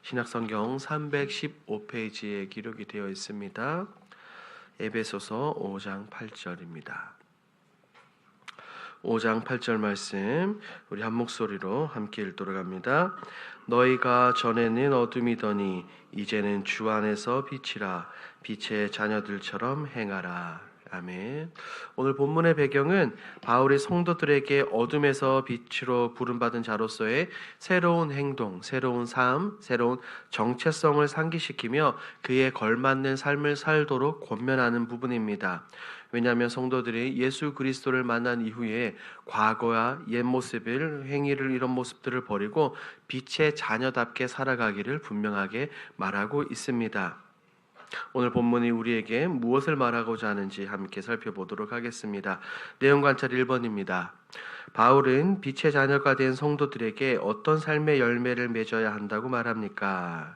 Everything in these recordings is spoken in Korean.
신약성경 315페이지에 기록이 되어 있습니다. 에베소서 5장 8절입니다. 5장 8절 말씀 우리 한 목소리로 함께 읽도록 합니다. 너희가 전에는 어둠이더니 이제는 주 안에서 빛이라. 빛의 자녀들처럼 행하라. 아멘. 오늘 본문의 배경은 바울이 성도들에게 어둠에서 빛으로 부름받은 자로서의 새로운 행동, 새로운 삶, 새로운 정체성을 상기시키며 그에 걸맞는 삶을 살도록 권면하는 부분입니다. 왜냐하면 성도들이 예수 그리스도를 만난 이후에 과거와 옛 모습을, 행위를, 이런 모습들을 버리고 빛의 자녀답게 살아가기를 분명하게 말하고 있습니다. 오늘 본문이 우리에게 무엇을 말하고자 하는지 함께 살펴보도록 하겠습니다. 내용 관찰 1번입니다. 바울은 빛의 자녀가 된 성도들에게 어떤 삶의 열매를 맺어야 한다고 말합니까?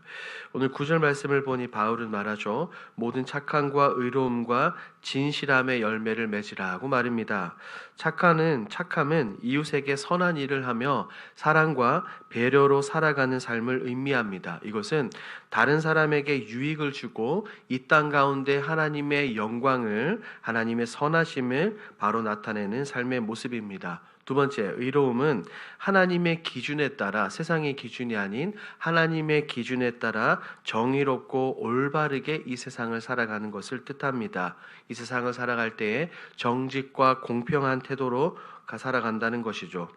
오늘 9절 말씀을 보니 바울은 말하죠. 모든 착함과 의로움과 진실함의 열매를 맺으라고 말입니다. 착함은 이웃에게 선한 일을 하며 사랑과 배려로 살아가는 삶을 의미합니다. 이것은 다른 사람에게 유익을 주고 이 땅 가운데 하나님의 영광을, 하나님의 선하심을 바로 나타내는 삶의 모습입니다. 두 번째, 의로움은 하나님의 기준에 따라, 세상의 기준이 아닌 하나님의 기준에 따라 정의롭고 올바르게 이 세상을 살아가는 것을 뜻합니다. 이 세상을 살아갈 때에 정직과 공평한 태도로 살아간다는 것이죠.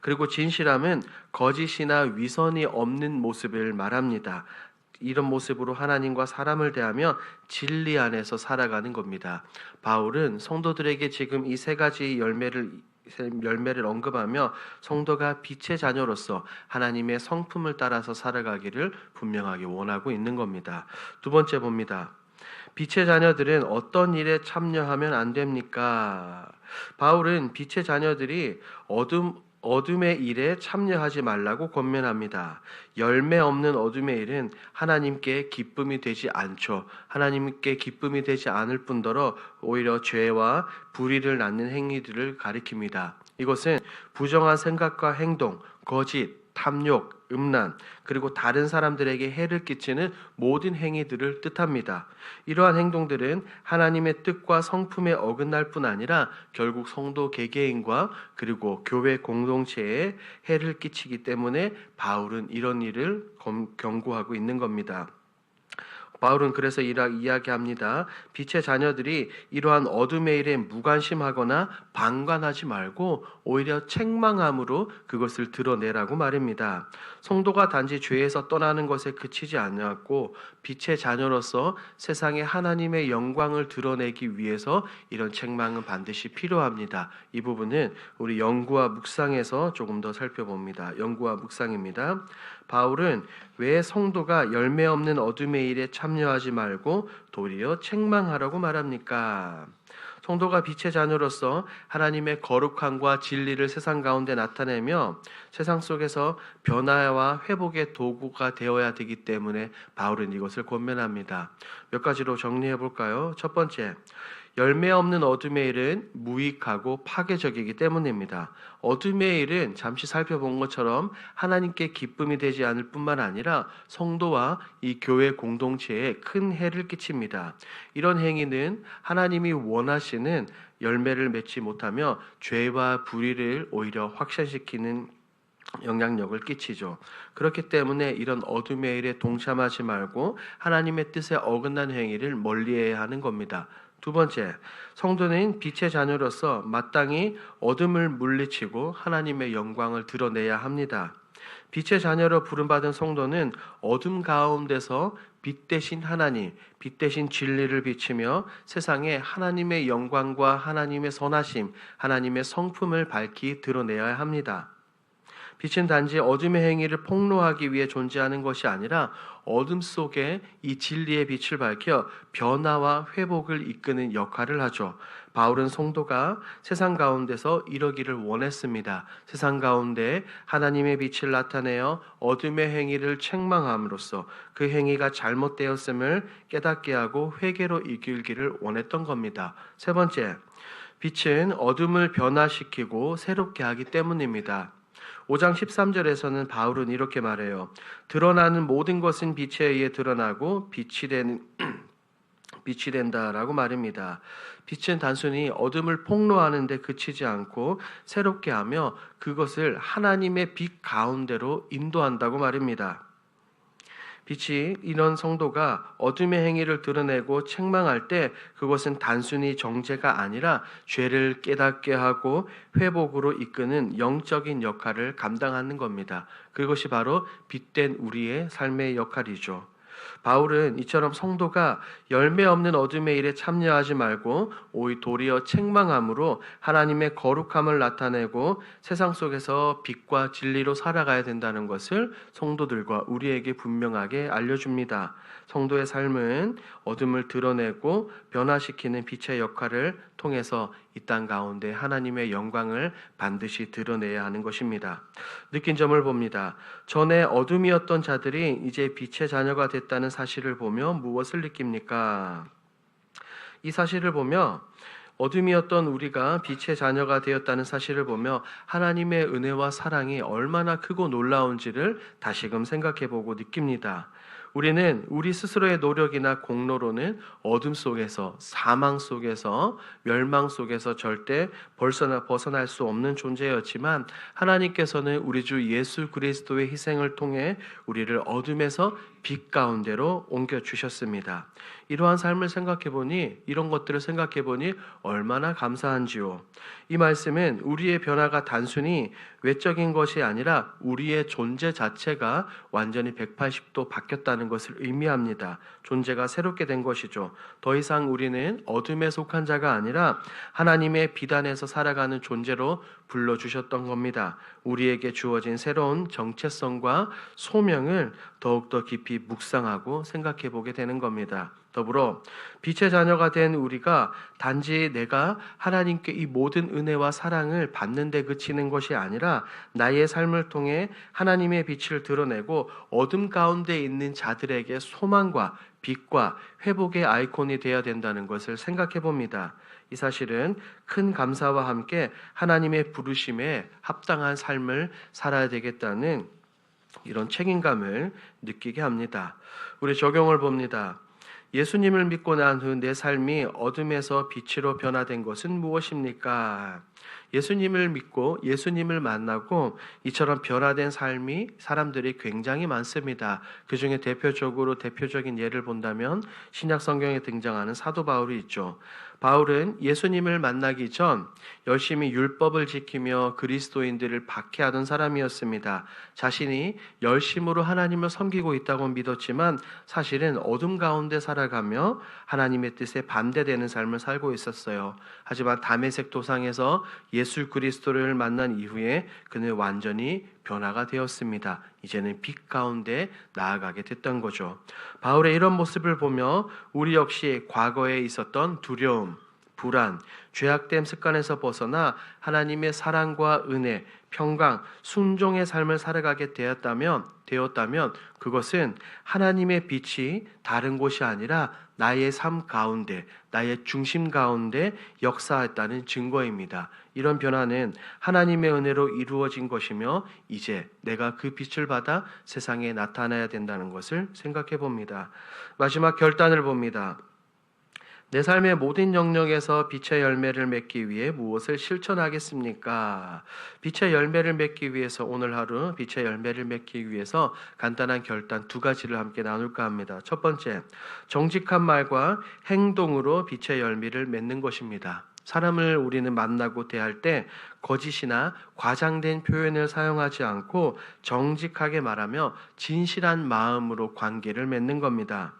그리고 진실함은 거짓이나 위선이 없는 모습을 말합니다. 이런 모습으로 하나님과 사람을 대하며 진리 안에서 살아가는 겁니다. 바울은 성도들에게 지금 이 세 가지 열매를 언급하며 성도가 빛의 자녀로서 하나님의 성품을 따라서 살아가기를 분명하게 원하고 있는 겁니다. 두 번째 봅니다. 빛의 자녀들은 어떤 일에 참여하면 안 됩니까? 바울은 빛의 자녀들이 어둠의 일에 참여하지 말라고 권면합니다. 열매 없는 어둠의 일은 하나님께 기쁨이 되지 않죠. 하나님께 기쁨이 되지 않을 뿐더러 오히려 죄와 불의를 낳는 행위들을 가리킵니다. 이것은 부정한 생각과 행동, 거짓, 탐욕, 음란, 그리고 다른 사람들에게 해를 끼치는 모든 행위들을 뜻합니다. 이러한 행동들은 하나님의 뜻과 성품에 어긋날 뿐 아니라 결국 성도 개개인과 그리고 교회 공동체에 해를 끼치기 때문에 바울은 이런 일을 경고하고 있는 겁니다. 바울은 그래서 이야기합니다. 빛의 자녀들이 이러한 어둠의 일에 무관심하거나 방관하지 말고 오히려 책망함으로 그것을 드러내라고 말입니다. 성도가 단지 죄에서 떠나는 것에 그치지 않았고 빛의 자녀로서 세상에 하나님의 영광을 드러내기 위해서 이런 책망은 반드시 필요합니다. 이 부분은 우리 연구와 묵상에서 조금 더 살펴봅니다. 연구와 묵상입니다. 바울은 왜 성도가 열매 없는 어둠의 일에 참여하지 말고 도리어 책망하라고 말합니까? 성도가 빛의 자녀로서 하나님의 거룩함과 진리를 세상 가운데 나타내며 세상 속에서 변화와 회복의 도구가 되어야 되기 때문에 바울은 이것을 권면합니다. 몇 가지로 정리해 볼까요? 첫 번째, 열매 없는 어둠의 일은 무익하고 파괴적이기 때문입니다. 어둠의 일은 잠시 살펴본 것처럼 하나님께 기쁨이 되지 않을 뿐만 아니라 성도와 이 교회 공동체에 큰 해를 끼칩니다. 이런 행위는 하나님이 원하시는 열매를 맺지 못하며 죄와 불의를 오히려 확산시키는 영향력을 끼치죠. 그렇기 때문에 이런 어둠의 일에 동참하지 말고 하나님의 뜻에 어긋난 행위를 멀리해야 하는 겁니다. 두 번째, 성도는 빛의 자녀로서 마땅히 어둠을 물리치고 하나님의 영광을 드러내야 합니다. 빛의 자녀로 부름받은 성도는 어둠 가운데서 빛 대신 하나님, 빛 대신 진리를 비치며 세상에 하나님의 영광과 하나님의 선하심, 하나님의 성품을 밝히 드러내야 합니다. 빛은 단지 어둠의 행위를 폭로하기 위해 존재하는 것이 아니라 어둠 속에 이 진리의 빛을 밝혀 변화와 회복을 이끄는 역할을 하죠. 바울은 성도가 세상 가운데서 이러기를 원했습니다. 세상 가운데 하나님의 빛을 나타내어 어둠의 행위를 책망함으로써 그 행위가 잘못되었음을 깨닫게 하고 회개로 이끌기를 원했던 겁니다. 세 번째, 빛은 어둠을 변화시키고 새롭게 하기 때문입니다. 5장 13절에서는 바울은 이렇게 말해요. 드러나는 모든 것은 빛에 의해 드러나고 빛이 된다라고 말입니다. 빛은 단순히 어둠을 폭로하는 데 그치지 않고 새롭게 하며 그것을 하나님의 빛 가운데로 인도한다고 말입니다. 빛이 이런 성도가 어둠의 행위를 드러내고 책망할 때 그것은 단순히 정죄가 아니라 죄를 깨닫게 하고 회복으로 이끄는 영적인 역할을 감당하는 겁니다. 그것이 바로 빛된 우리의 삶의 역할이죠. 바울은 이처럼 성도가 열매 없는 어둠의 일에 참여하지 말고 도리어 책망함으로 하나님의 거룩함을 나타내고 세상 속에서 빛과 진리로 살아가야 된다는 것을 성도들과 우리에게 분명하게 알려줍니다. 성도의 삶은 어둠을 드러내고 변화시키는 빛의 역할을 통해서 이 땅 가운데 하나님의 영광을 반드시 드러내야 하는 것입니다. 느낀 점을 봅니다. 전에 어둠이었던 자들이 이제 빛의 자녀가 됐다는 사실을 보며 무엇을 느낍니까? 이 사실을 보며 어둠이었던 우리가 빛의 자녀가 되었다는 사실을 보며 하나님의 은혜와 사랑이 얼마나 크고 놀라운지를 다시금 생각해보고 느낍니다. 우리는 우리 스스로의 노력이나 공로로는 어둠 속에서, 사망 속에서, 멸망 속에서 절대 벗어날 수 없는 존재였지만 하나님께서는 우리 주 예수 그리스도의 희생을 통해 우리를 어둠에서 빛 가운데로 옮겨주셨습니다. 이러한 삶을 생각해보니, 이런 것들을 생각해보니 얼마나 감사한지요. 이 말씀은 우리의 변화가 단순히 외적인 것이 아니라 우리의 존재 자체가 완전히 180도 바뀌었다는 것을 의미합니다. 존재가 새롭게 된 것이죠. 더 이상 우리는 어둠에 속한 자가 아니라 하나님의 빛 안에서 살아가는 존재로 불러주셨던 겁니다. 우리에게 주어진 새로운 정체성과 소명을 더욱더 깊이 묵상하고 생각해 보게 되는 겁니다. 더불어 빛의 자녀가 된 우리가 단지 내가 하나님께 이 모든 은혜와 사랑을 받는 데 그치는 것이 아니라 나의 삶을 통해 하나님의 빛을 드러내고 어둠 가운데 있는 자들에게 소망과 빛과 회복의 아이콘이 되어야 된다는 것을 생각해 봅니다. 이 사실은 큰 감사와 함께 하나님의 부르심에 합당한 삶을 살아야 되겠다는 이런 책임감을 느끼게 합니다. 우리 적용을 봅니다. 예수님을 믿고 난 후 내 삶이 어둠에서 빛으로 변화된 것은 무엇입니까? 예수님을 믿고 예수님을 만나고 이처럼 변화된 삶이 사람들이 굉장히 많습니다. 그 중에 대표적인 예를 본다면 신약 성경에 등장하는 사도 바울이 있죠. 바울은 예수님을 만나기 전 열심히 율법을 지키며 그리스도인들을 박해하던 사람이었습니다. 자신이 열심으로 하나님을 섬기고 있다고 믿었지만 사실은 어둠 가운데 살아가며 하나님의 뜻에 반대되는 삶을 살고 있었어요. 하지만 다메섹 도상에서 예수 그리스도를 만난 이후에 그는 완전히 변화가 되었습니다. 이제는 빛 가운데 나아가게 됐던 거죠. 바울의 이런 모습을 보며 우리 역시 과거에 있었던 두려움, 불안, 죄악된 습관에서 벗어나 하나님의 사랑과 은혜, 평강, 순종의 삶을 살아가게 되었다면 그것은 하나님의 빛이 다른 곳이 아니라 나의 삶 가운데, 나의 중심 가운데 역사했다는 증거입니다. 이런 변화는 하나님의 은혜로 이루어진 것이며 이제 내가 그 빛을 받아 세상에 나타나야 된다는 것을 생각해 봅니다. 마지막 결단을 봅니다. 내 삶의 모든 영역에서 빛의 열매를 맺기 위해 무엇을 실천하겠습니까? 빛의 열매를 맺기 위해서 오늘 하루 빛의 열매를 맺기 위해서 간단한 결단 두 가지를 함께 나눌까 합니다. 첫 번째, 정직한 말과 행동으로 빛의 열매를 맺는 것입니다. 사람을 우리는 만나고 대할 때 거짓이나 과장된 표현을 사용하지 않고 정직하게 말하며 진실한 마음으로 관계를 맺는 겁니다.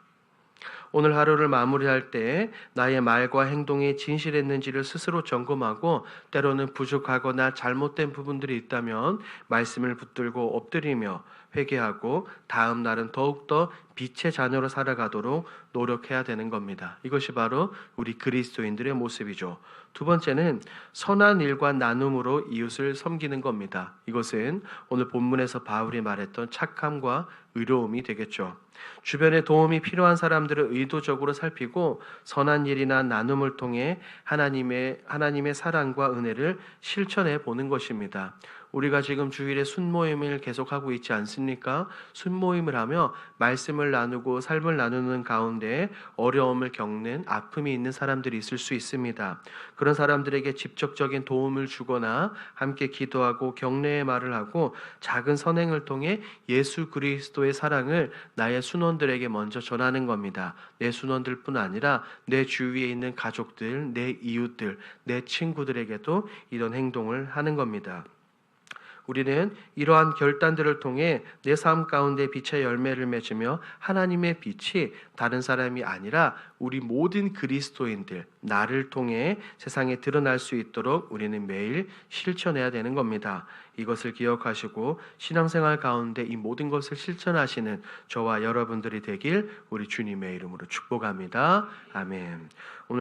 오늘 하루를 마무리할 때 나의 말과 행동이 진실했는지를 스스로 점검하고 때로는 부족하거나 잘못된 부분들이 있다면 말씀을 붙들고 엎드리며 회개하고 다음 날은 더욱더 빛의 자녀로 살아가도록 노력해야 되는 겁니다. 이것이 바로 우리 그리스도인들의 모습이죠. 두 번째는 선한 일과 나눔으로 이웃을 섬기는 겁니다. 이것은 오늘 본문에서 바울이 말했던 착함과 의로움이 되겠죠. 주변에 도움이 필요한 사람들을 의도적으로 살피고 선한 일이나 나눔을 통해 하나님의 사랑과 은혜를 실천해 보는 것입니다. 우리가 지금 주일에 순모임을 계속하고 있지 않습니까? 순모임을 하며 말씀을 나누고 삶을 나누는 가운데 어려움을 겪는 아픔이 있는 사람들이 있을 수 있습니다. 그런 사람들에게 직접적인 도움을 주거나 함께 기도하고 격려의 말을 하고 작은 선행을 통해 예수 그리스도의 사랑을 나의 순원들에게 먼저 전하는 겁니다. 내 순원들뿐 아니라 내 주위에 있는 가족들, 내 이웃들, 내 친구들에게도 이런 행동을 하는 겁니다. 우리는 이러한 결단들을 통해 내 삶 가운데 빛의 열매를 맺으며 하나님의 빛이 다른 사람이 아니라 우리 모든 그리스도인들, 나를 통해 세상에 드러날 수 있도록 우리는 매일 실천해야 되는 겁니다. 이것을 기억하시고 신앙생활 가운데 이 모든 것을 실천하시는 저와 여러분들이 되길 우리 주님의 이름으로 축복합니다. 아멘.